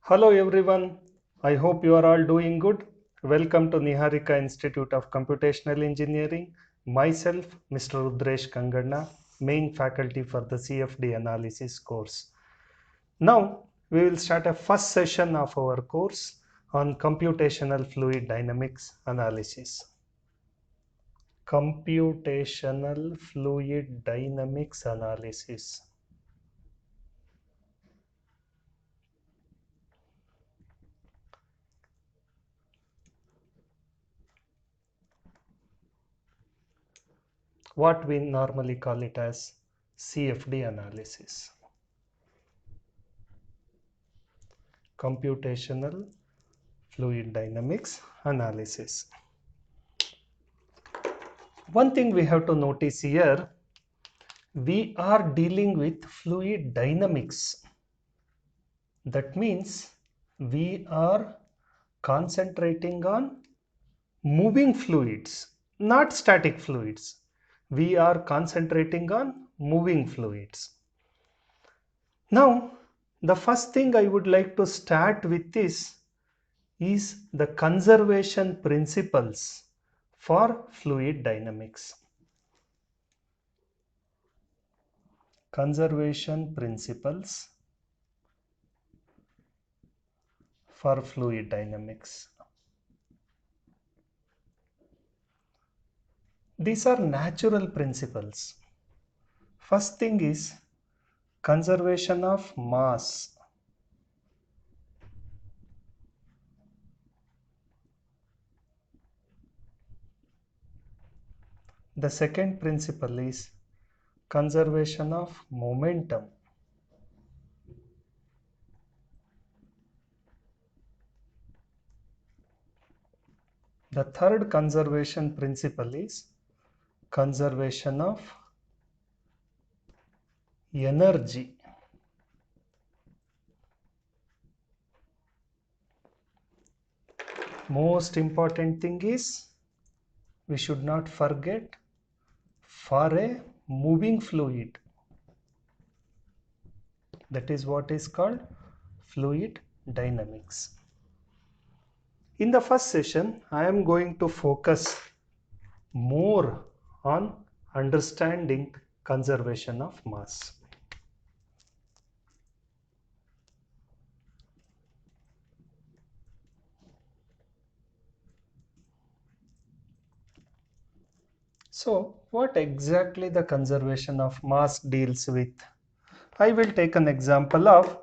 Hello everyone, I hope you are all doing good. Welcome to Niharika Institute of Computational Engineering. Myself, Mr. Rudresh Kangadna, main faculty for the CFD analysis course. Now, we will start a first session of our course on computational fluid dynamics analysis. Computational fluid dynamics analysis. What we normally call it as CFD analysis. Computational fluid dynamics analysis. One thing we have to notice here, we are dealing with fluid dynamics. That means we are concentrating on moving fluids, not static fluids. We are concentrating on moving fluids. Now, the first thing I would like to start with is the conservation principles for fluid dynamics. Conservation principles for fluid dynamics. These are natural principles. First thing is conservation of mass. The second principle is conservation of momentum. The third conservation principle is conservation of energy. Most important thing is we should not forget, for a moving fluid, that is what is called fluid dynamics. In the first session, I am going to focus more on understanding conservation of mass. So, what exactly the conservation of mass deals with? I will take an example of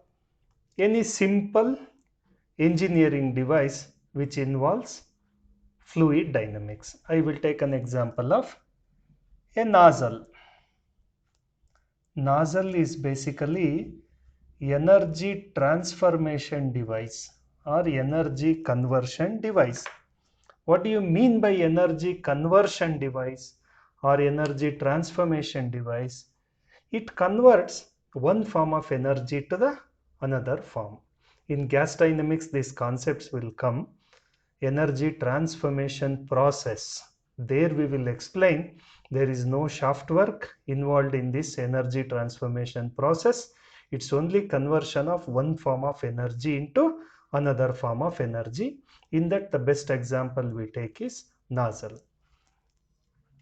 any simple engineering device which involves fluid dynamics. I will take an example of a nozzle. Nozzle is basically energy transformation device or energy conversion device. What do you mean by energy conversion device or energy transformation device? It converts one form of energy to the another form. In gas dynamics, these concepts will come. Energy transformation process. There we will explain there is no shaft work involved in this energy transformation process. It's only conversion of one form of energy into another form of energy. In that, the best example we take is nozzle.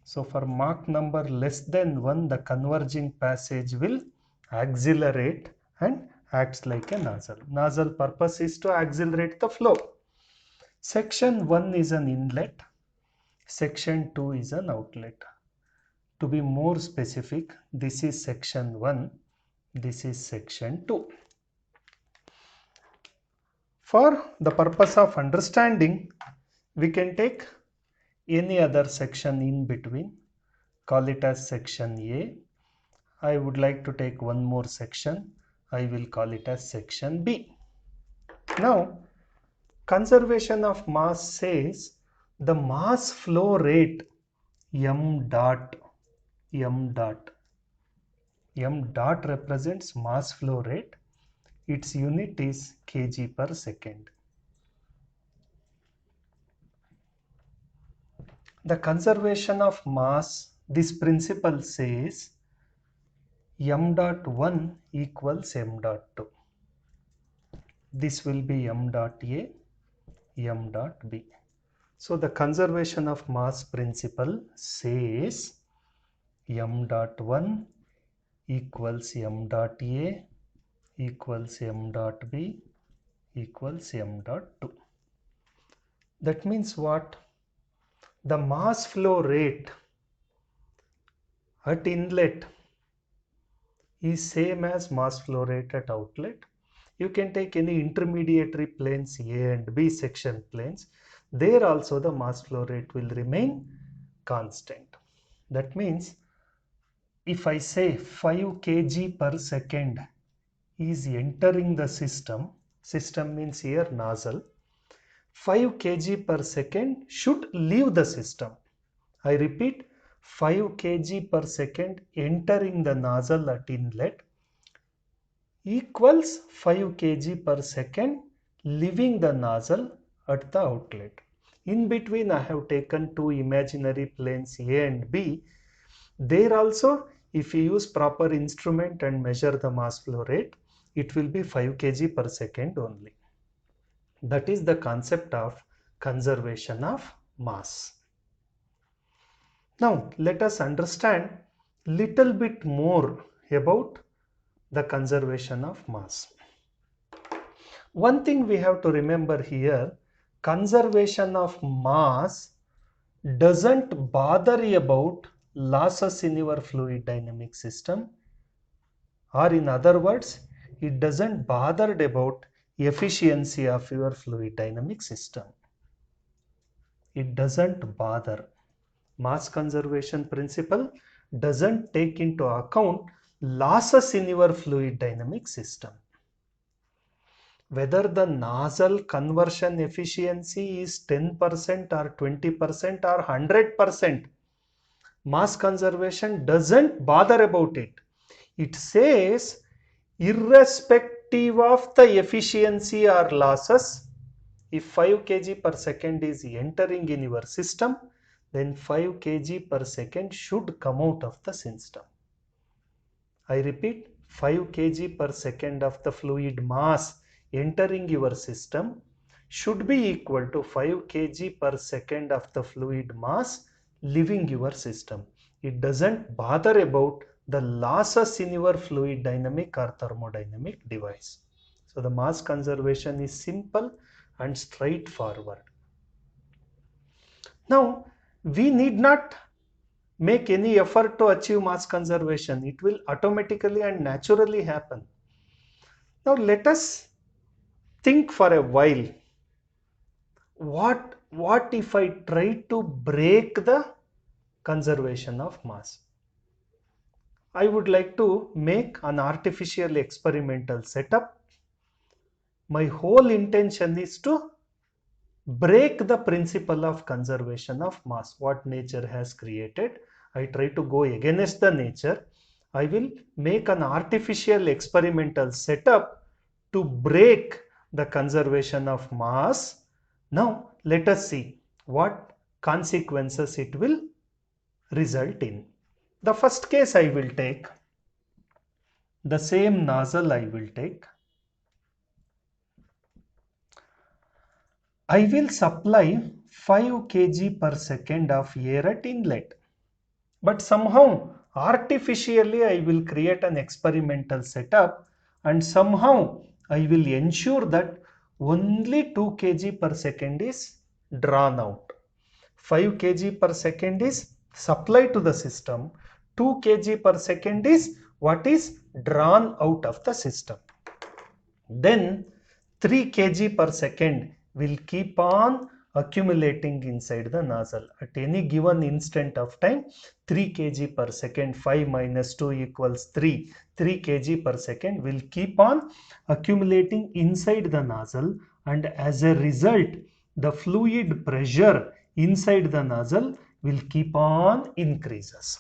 So for Mach number less than 1, the converging passage will accelerate and acts like a nozzle. Nozzle purpose is to accelerate the flow. Section 1 is an inlet. Section 2 is an outlet. To be more specific, this is section 1, this is section 2. For the purpose of understanding, we can take any other section in between, call it as section A. I would like to take one more section, I will call it as section B. Now, conservation of mass says the mass flow rate m dot represents mass flow rate. Its unit is kg per second. The conservation of mass, this principle says m dot 1 equals m dot 2. this will be m dot A, m dot B. So the conservation of mass principle says m dot 1 equals m dot A equals m dot B equals m dot 2. That means what? The mass flow rate at inlet is same as mass flow rate at outlet. You can take any intermediary planes A and B section planes. There also the mass flow rate will remain constant. That means if I say 5 kg per second is entering the system, system means here nozzle, 5 kg per second should leave the system. I repeat, 5 kg per second entering the nozzle at inlet equals 5 kg per second leaving the nozzle at the outlet. In between I have taken two imaginary planes A and B. There also if you use proper instrument and measure the mass flow rate, it will be 5 kg per second only. That is the concept of conservation of mass. Now let us understand little bit more about the conservation of mass. One thing we have to remember here, conservation of mass doesn't bother about losses in your fluid dynamic system, or in other words, it doesn't bother about efficiency of your fluid dynamic system. It doesn't bother. Mass conservation principle doesn't take into account losses in your fluid dynamic system. Whether the nozzle conversion efficiency is 10% or 20% or 100%, mass conservation doesn't bother about it. It says irrespective of the efficiency or losses, if 5 kg per second is entering in your system, then 5 kg per second should come out of the system. I repeat, 5 kg per second of the fluid mass entering your system should be equal to 5 kg per second of the fluid mass leaving your system. It doesn't bother about the losses in your fluid dynamic or thermodynamic device. So the mass conservation is simple and straightforward. Now we need not make any effort to achieve mass conservation. It will automatically and naturally happen. Now let us think for a while, what if I try to break the conservation of mass? I would like to make an artificial experimental setup. My whole intention is to break the principle of conservation of mass, what nature has created. I try to go against the nature. I will make an artificial experimental setup to break the conservation of mass. Now let us see what consequences it will result in. The first case I will take, the same nozzle I will take. I will supply 5 kg per second of air at inlet, but somehow artificially I will create an experimental setup and somehow I will ensure that only 2 kg per second is drawn out. 5 kg per second is supplied to the system, 2 kg per second is what is drawn out of the system. Then 3 kg per second will keep on accumulating inside the nozzle. At any given instant of time, 3 kg per second, 5 minus 2 equals 3. 3 kg per second will keep on accumulating inside the nozzle, and as a result, the fluid pressure inside the nozzle will keep on increases.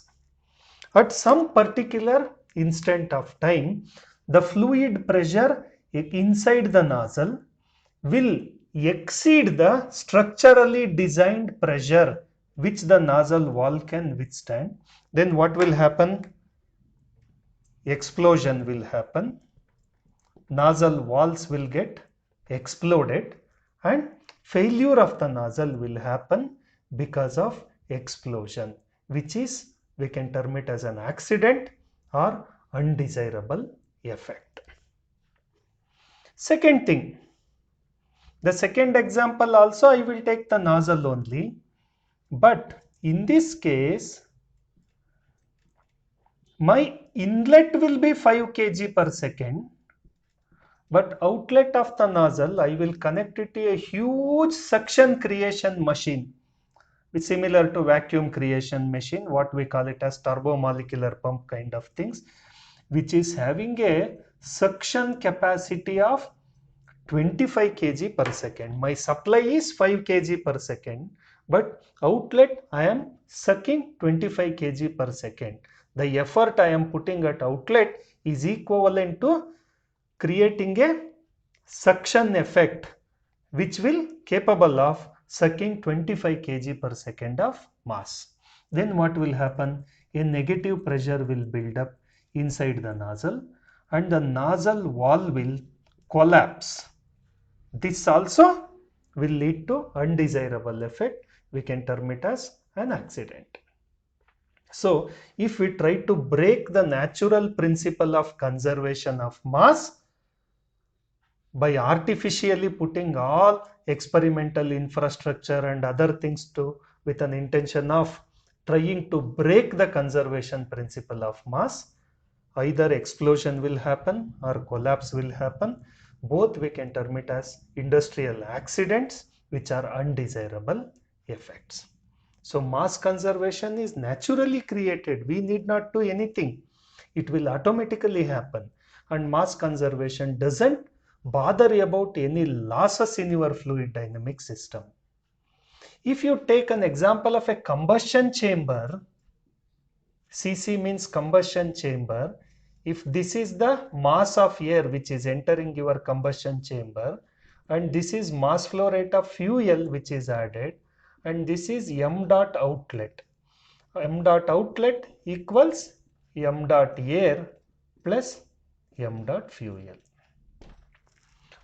At some particular instant of time, the fluid pressure inside the nozzle will exceed the structurally designed pressure which the nozzle wall can withstand. Then what will happen? Explosion will happen. Nozzle walls will get exploded, and failure of the nozzle will happen because of explosion, which is, we can term it as an accident or undesirable effect. Second thing, the second example also I will take the nozzle only, but in this case my inlet will be 5 kg per second, but outlet of the nozzle I will connect it to a huge suction creation machine, which is similar to vacuum creation machine, what we call it as turbomolecular pump kind of things, which is having a suction capacity of 25 kg per second. My supply is 5 kg per second, but outlet I am sucking 25 kg per second. The effort I am putting at outlet is equivalent to creating a suction effect which will capable of sucking 25 kg per second of mass. Then what will happen? A negative pressure will build up inside the nozzle and the nozzle wall will collapse. This also will lead to undesirable effect. We can term it as an accident. So if we try to break the natural principle of conservation of mass by artificially putting all experimental infrastructure and other things to with an intention of trying to break the conservation principle of mass, either explosion will happen or collapse will happen. Both we can term it as industrial accidents which are undesirable effects. So mass conservation is naturally created. We need not do anything. It will automatically happen. And mass conservation doesn't bother about any losses in your fluid dynamic system. If you take an example of a combustion chamber, CC means combustion chamber. If this is the mass of air which is entering your combustion chamber, and this is mass flow rate of fuel which is added, and this is m dot outlet. M dot outlet equals m dot air plus m dot fuel.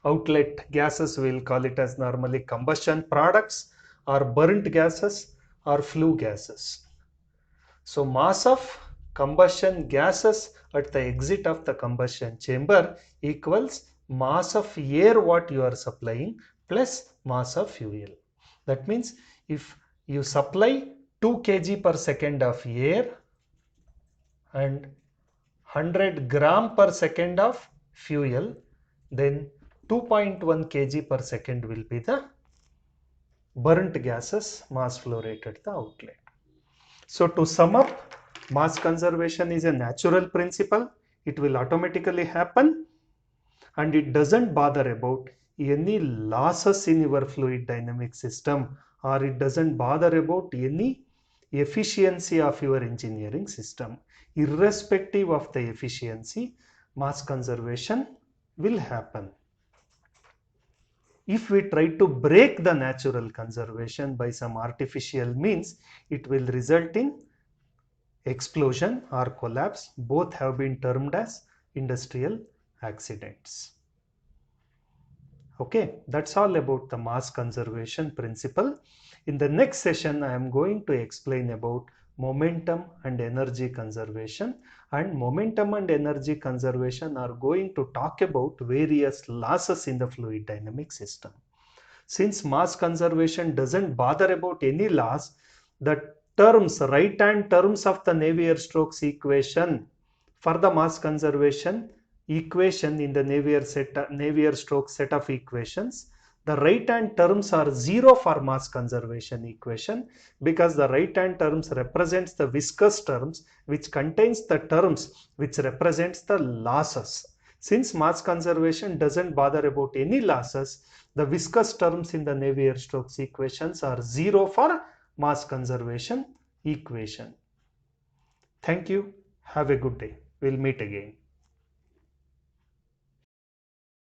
Outlet gases, we will call it as normally combustion products or burnt gases or flue gases. So mass of combustion gases at the exit of the combustion chamber equals mass of air what you are supplying plus mass of fuel. That means if you supply 2 kg per second of air and 100 gram per second of fuel, then 2.1 kg per second will be the burnt gases mass flow rate at the outlet. So to sum up, mass conservation is a natural principle. It will automatically happen and it doesn't bother about any losses in your fluid dynamic system, or it doesn't bother about any efficiency of your engineering system. Irrespective of the efficiency, mass conservation will happen. If we try to break the natural conservation by some artificial means, it will result in explosion or collapse. Both have been termed as industrial accidents. Okay, that's all about the mass conservation principle. In the next session, I am going to explain about momentum and energy conservation, and momentum and energy conservation are going to talk about various losses in the fluid dynamic system. Since mass conservation doesn't bother about any loss, the terms, right hand terms of the Navier-Stokes equation for the mass conservation equation in the Navier-Stokes set of equations, the right hand terms are 0 for mass conservation equation, because the right hand terms represents the viscous terms which contains the terms which represents the losses. Since mass conservation doesn't bother about any losses, the viscous terms in the Navier-Stokes equations are 0 for mass conservation equation. Thank you. Have a good day. We'll meet again.